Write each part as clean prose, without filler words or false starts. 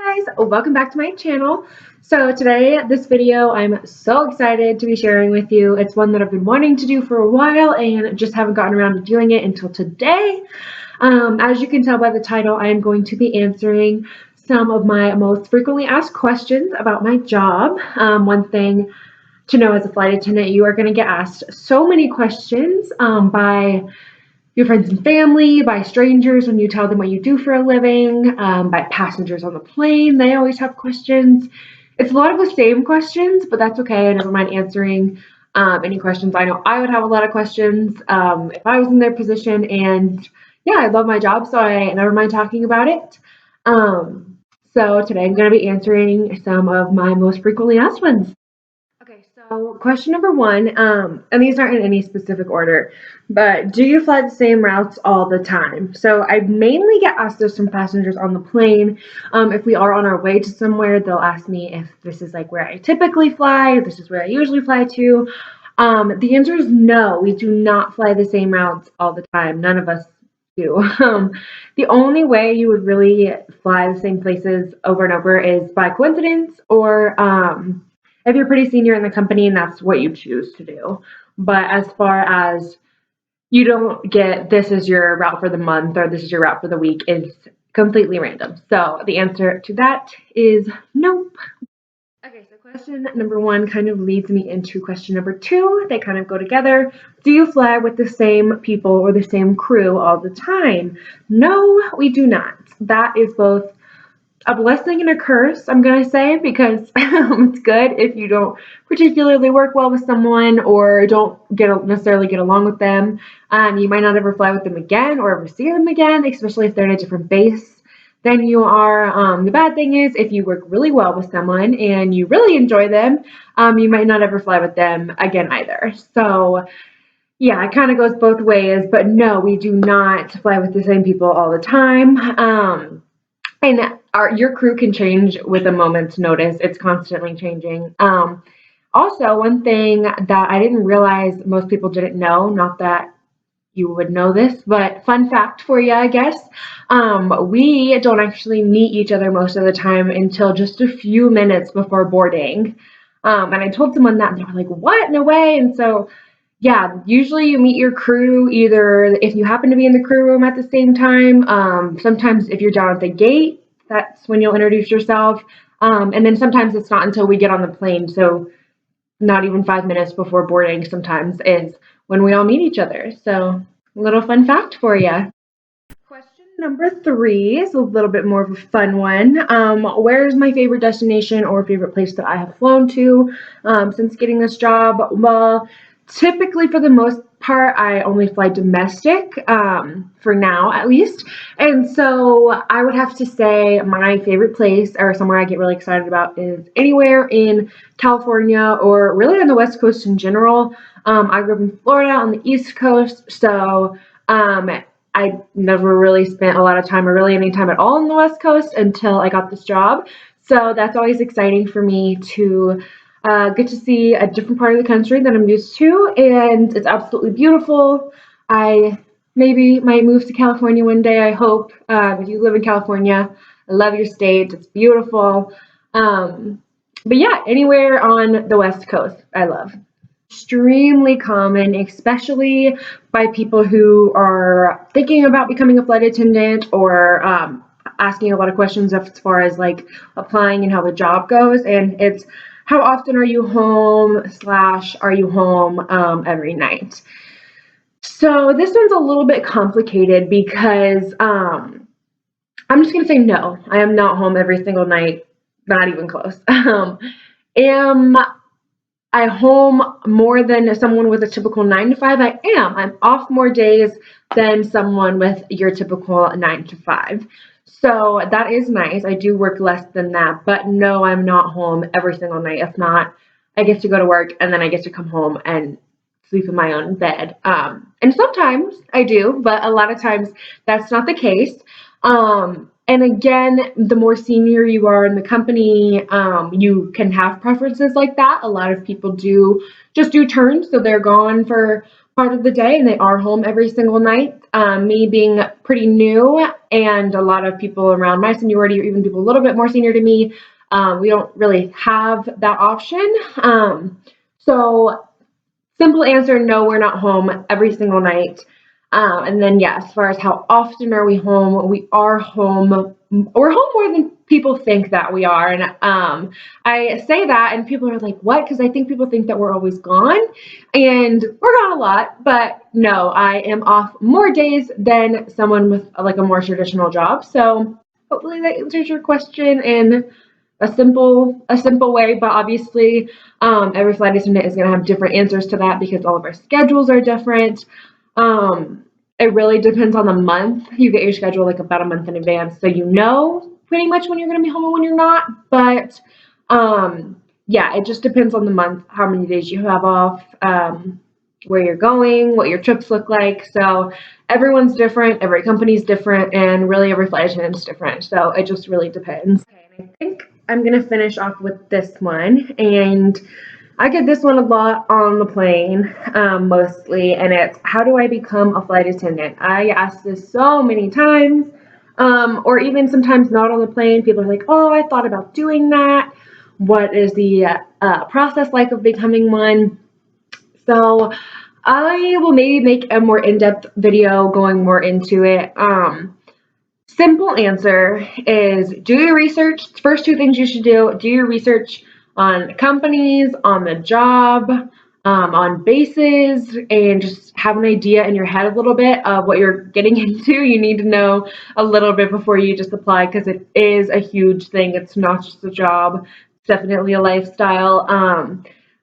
Hi guys, welcome back to my channel. So today, this video I'm so excited to be sharing with you. It's one that I've been wanting to do for a while and just haven't gotten around to doing it until today. As you can tell by the title, I am going to be answering some of my most frequently asked questions about my job. One thing to know as a flight attendant, you are going to get asked so many questions by your friends and family, by strangers when you tell them what you do for a living, by passengers on the plane. They always have questions. It's a lot of the same questions, but that's okay. I never mind answering any questions. I know I would have a lot of questions if I was in their position. And yeah, I love my job, so I never mind talking about it. So today I'm going to be answering some of my most frequently asked ones. Okay, so question number one, and these aren't in any specific order, but do you fly the same routes all the time? So I mainly get asked this from passengers on the plane. If we are on our way to somewhere, they'll ask me if this is like where I typically fly, or this is where I usually fly to. The answer is no, we do not fly the same routes all the time. None of us do. The only way you would really fly the same places over and over is by coincidence or if you're pretty senior in the company and that's what you choose to do. But as far as you don't get this is your route for the month or this is your route for the week, is completely random. So the answer to that is nope. Okay, so question number one kind of leads me into question number two. They kind of go together. Do you fly with the same people or the same crew all the time? No, we do not. That is both a blessing and a curse, I'm going to say, because it's good if you don't particularly work well with someone or don't necessarily get along with them. You might not ever fly with them again or ever see them again, especially if they're in a different base than you are. The bad thing is if you work really well with someone and you really enjoy them, you might not ever fly with them again either. So yeah, it kind of goes both ways, but no, we do not fly with the same people all the time. And your crew can change with a moment's notice. It's constantly changing. Also, one thing that I didn't realize most people didn't know, not that you would know this, but fun fact for you, I guess. We don't actually meet each other most of the time until just a few minutes before boarding. And I told someone that, and they were like, what? No way. And so yeah, usually you meet your crew either if you happen to be in the crew room at the same time. Sometimes if you're down at the gate, that's when you'll introduce yourself. And then sometimes it's not until we get on the plane. So not even 5 minutes before boarding sometimes is when we all meet each other. So a little fun fact for you. Question number three is a little bit more of a fun one. Where is my favorite destination or favorite place that I have flown to since getting this job? Well, typically for the most part, I only fly domestic, for now at least. And so I would have to say my favorite place or somewhere I get really excited about is anywhere in California or really on the West Coast in general. I grew up in Florida on the East Coast, so I never really spent a lot of time or really any time at all on the West Coast until I got this job. So that's always exciting for me to get to see a different part of the country than I'm used to, and it's absolutely beautiful. I maybe might move to California one day, I hope. If you live in California, I love your state. It's beautiful. But yeah, anywhere on the West Coast, I love. Extremely common, especially by people who are thinking about becoming a flight attendant or asking a lot of questions as far as like applying and how the job goes. And it's how often are you home / are you home every night? So this one's a little bit complicated because I'm just going to say no. I am not home every single night, not even close. Am I home more than someone with a typical 9 to 5? I am. I'm off more days than someone with your typical 9 to 5. So that is nice. I do work less than that, but no, I'm not home every single night. If not, I get to go to work and then I get to come home and sleep in my own bed. And sometimes I do, but a lot of times that's not the case. And again, the more senior you are in the company, you can have preferences like that. A lot of people do just do turns, so they're gone for part of the day and they are home every single night. Me being pretty new, and a lot of people around my seniority, or even people a little bit more senior to me, we don't really have that option. So simple answer, no, we're not home every single night. And then, yeah, as far as how often are we home, we are home. We're home more than people think that we are. And I say that, and people are like, what? Because I think people think that we're always gone. And we're gone a lot. But no, I am off more days than someone with like a more traditional job. So hopefully that answers your question in a simple way. But obviously, every flight attendant is going to have different answers to that because all of our schedules are different. It really depends on the month. You get your schedule like about a month in advance, so you know pretty much when you're going to be home and when you're not. But yeah, it just depends on the month, how many days you have off, where you're going, what your trips look like. So everyone's different, every company's different, and really every flight attendant's different. So it just really depends. Okay, and I think I'm going to finish off with this one, and I get this one a lot on the plane, mostly, and it's how do I become a flight attendant? I ask this so many times, or even sometimes not on the plane. People are like, oh, I thought about doing that. What is the process like of becoming one? So I will maybe make a more in-depth video going more into it. Simple answer is do your research. First two things you should do your research on companies, on the job, on bases, and just have an idea in your head a little bit of what you're getting into. You need to know a little bit before you just apply because it is a huge thing. It's not just a job, it's definitely a lifestyle.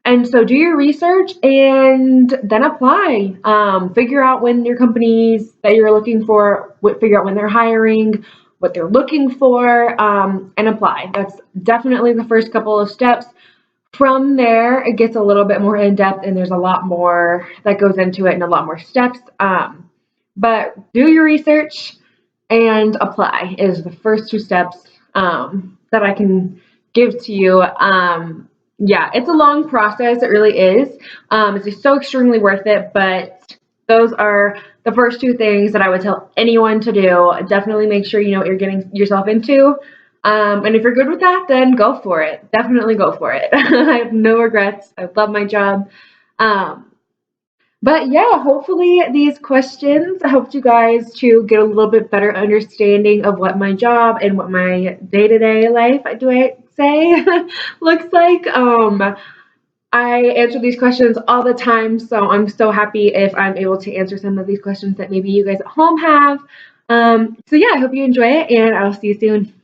And so do your research and then apply. Figure out when your companies that you're looking for, figure out when they're hiring, what they're looking for, and apply. That's definitely the first couple of steps. From there, it gets a little bit more in depth and there's a lot more that goes into it and a lot more steps. But do your research and apply is the first two steps that I can give to you. Yeah, it's a long process. It really is. It's so extremely worth it, but those are the first two things that I would tell anyone to do. Definitely make sure you know what you're getting yourself into. And if you're good with that, then go for it. Definitely go for it. I have no regrets. I love my job. But yeah, hopefully these questions helped you guys to get a little bit better understanding of what my job and what my day-to-day life, do I say, looks like. I answer these questions all the time, so I'm so happy if I'm able to answer some of these questions that maybe you guys at home have. So yeah, I hope you enjoy it, and I'll see you soon.